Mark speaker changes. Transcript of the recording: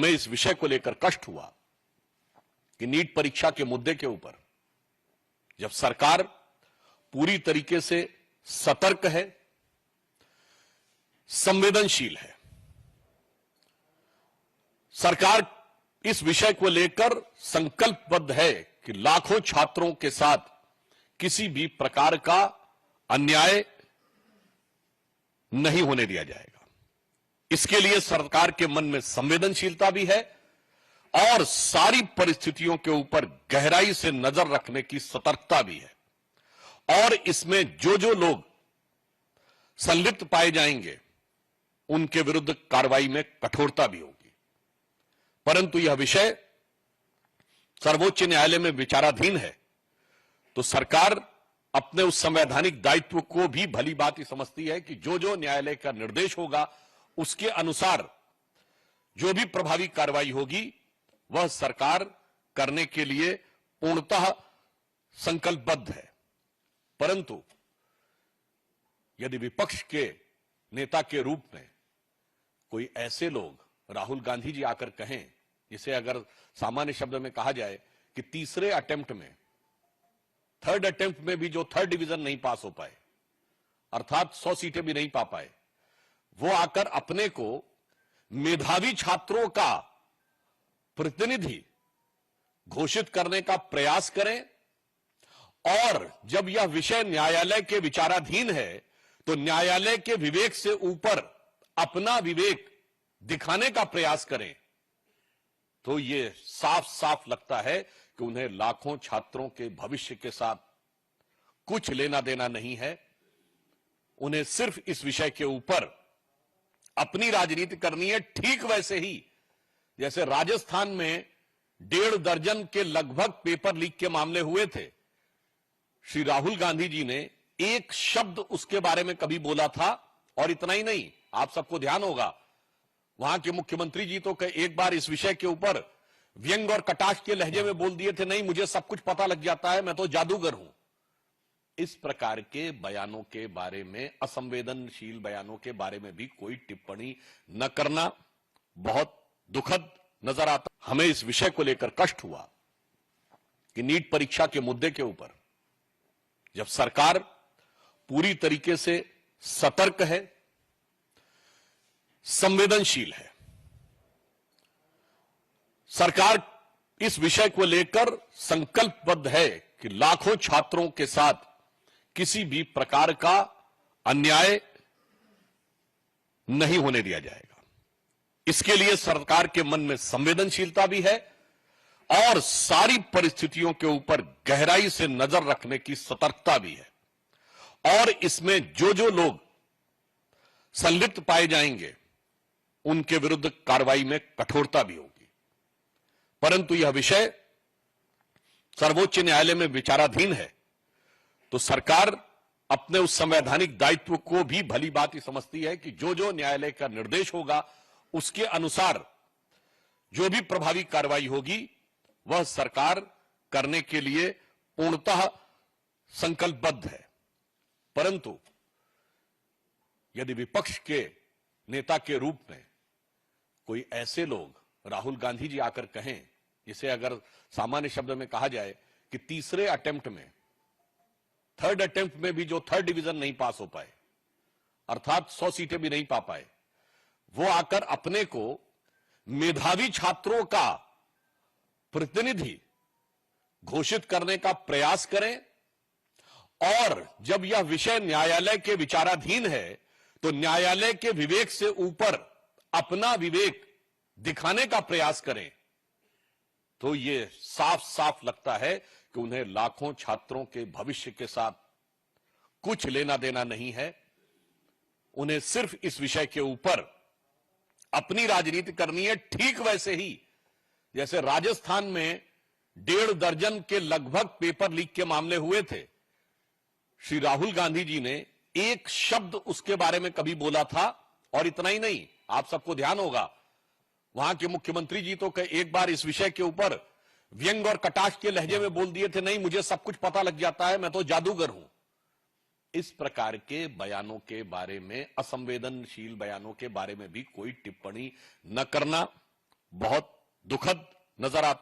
Speaker 1: हमें इस विषय को लेकर कष्ट हुआ कि नीट परीक्षा के मुद्दे के ऊपर जब सरकार पूरी तरीके से सतर्क है, संवेदनशील है, सरकार इस विषय को लेकर संकल्पबद्ध है कि लाखों छात्रों के साथ किसी भी प्रकार का अन्याय नहीं होने दिया जाएगा। इसके लिए सरकार के मन में संवेदनशीलता भी है और सारी परिस्थितियों के ऊपर गहराई से नजर रखने की सतर्कता भी है, और इसमें जो जो लोग संलिप्त पाए जाएंगे उनके विरुद्ध कार्रवाई में कठोरता भी होगी। परंतु यह विषय सर्वोच्च न्यायालय में विचाराधीन है, तो सरकार अपने उस संवैधानिक दायित्व को भी भली भांति ही समझती है कि जो जो न्यायालय का निर्देश होगा उसके अनुसार जो भी प्रभावी कार्रवाई होगी वह सरकार करने के लिए पूर्णतः संकल्पबद्ध है। परंतु यदि विपक्ष के नेता के रूप में कोई ऐसे लोग राहुल गांधी जी आकर कहें, जिसे अगर सामान्य शब्द में कहा जाए कि तीसरे अटेम्प्ट में, थर्ड अटेम्प्ट में भी जो थर्ड डिवीजन नहीं पास हो पाए, अर्थात 100 सीटें भी नहीं पा पाए, वो आकर अपने को मेधावी छात्रों का प्रतिनिधि घोषित करने का प्रयास करें, और जब यह विषय न्यायालय के विचाराधीन है तो न्यायालय के विवेक से ऊपर अपना विवेक दिखाने का प्रयास करें, तो यह साफ साफ लगता है कि उन्हें लाखों छात्रों के भविष्य के साथ कुछ लेना देना नहीं है। उन्हें सिर्फ इस विषय के ऊपर अपनी राजनीति करनी है, ठीक वैसे ही जैसे राजस्थान में 1.5 दर्जन के लगभग पेपर लीक के मामले हुए थे। श्री राहुल गांधी जी ने एक शब्द उसके बारे में कभी बोला था, और इतना ही नहीं, आप सबको ध्यान होगा वहां के मुख्यमंत्री जी तो एक बार इस विषय के ऊपर व्यंग और कटाक्ष के लहजे में बोल दिए थे, नहीं मुझे सब कुछ पता लग जाता है, मैं तो जादूगर हूं। इस प्रकार के बयानों के बारे में, असंवेदनशील बयानों के बारे में भी कोई टिप्पणी न करना बहुत दुखद नजर आता। हमें इस विषय को लेकर कष्ट हुआ कि नीट परीक्षा के मुद्दे के ऊपर जब सरकार पूरी तरीके से सतर्क है, संवेदनशील है, सरकार इस विषय को लेकर संकल्पबद्ध है कि लाखों छात्रों के साथ किसी भी प्रकार का अन्याय नहीं होने दिया जाएगा। इसके लिए सरकार के मन में संवेदनशीलता भी है और सारी परिस्थितियों के ऊपर गहराई से नजर रखने की सतर्कता भी है, और इसमें जो जो लोग संलिप्त पाए जाएंगे उनके विरुद्ध कार्रवाई में कठोरता भी होगी। परंतु यह विषय सर्वोच्च न्यायालय में विचाराधीन है, तो सरकार अपने उस संवैधानिक दायित्व को भी भली भांति ही समझती है कि जो जो न्यायालय का निर्देश होगा उसके अनुसार जो भी प्रभावी कार्रवाई होगी वह सरकार करने के लिए पूर्णतः संकल्पबद्ध है। परंतु यदि विपक्ष के नेता के रूप में कोई ऐसे लोग राहुल गांधी जी आकर कहें, जिसे अगर सामान्य शब्द में कहा जाए कि तीसरे अटेम्प्ट में, थर्ड अटेम्प्ट में भी जो थर्ड डिवीजन नहीं पास हो पाए, अर्थात 100 सीटें भी नहीं पा पाए, वो आकर अपने को मेधावी छात्रों का प्रतिनिधि घोषित करने का प्रयास करें, और जब यह विषय न्यायालय के विचाराधीन है तो न्यायालय के विवेक से ऊपर अपना विवेक दिखाने का प्रयास करें, तो यह साफ साफ लगता है कि उन्हें लाखों छात्रों के भविष्य के साथ कुछ लेना देना नहीं है। उन्हें सिर्फ इस विषय के ऊपर अपनी राजनीति करनी है, ठीक वैसे ही जैसे राजस्थान में 1.5 दर्जन के लगभग पेपर लीक के मामले हुए थे। श्री राहुल गांधी जी ने एक शब्द उसके बारे में कभी बोला था, और इतना ही नहीं, आप सबको ध्यान होगा वहां के मुख्यमंत्री जी तो एक बार इस विषय के ऊपर व्यंग और कटाक्ष के लहजे में बोल दिए थे, नहीं मुझे सब कुछ पता लग जाता है, मैं तो जादूगर हूं। इस प्रकार के बयानों के बारे में, असंवेदनशील बयानों के बारे में भी कोई टिप्पणी न करना बहुत दुखद नजर आता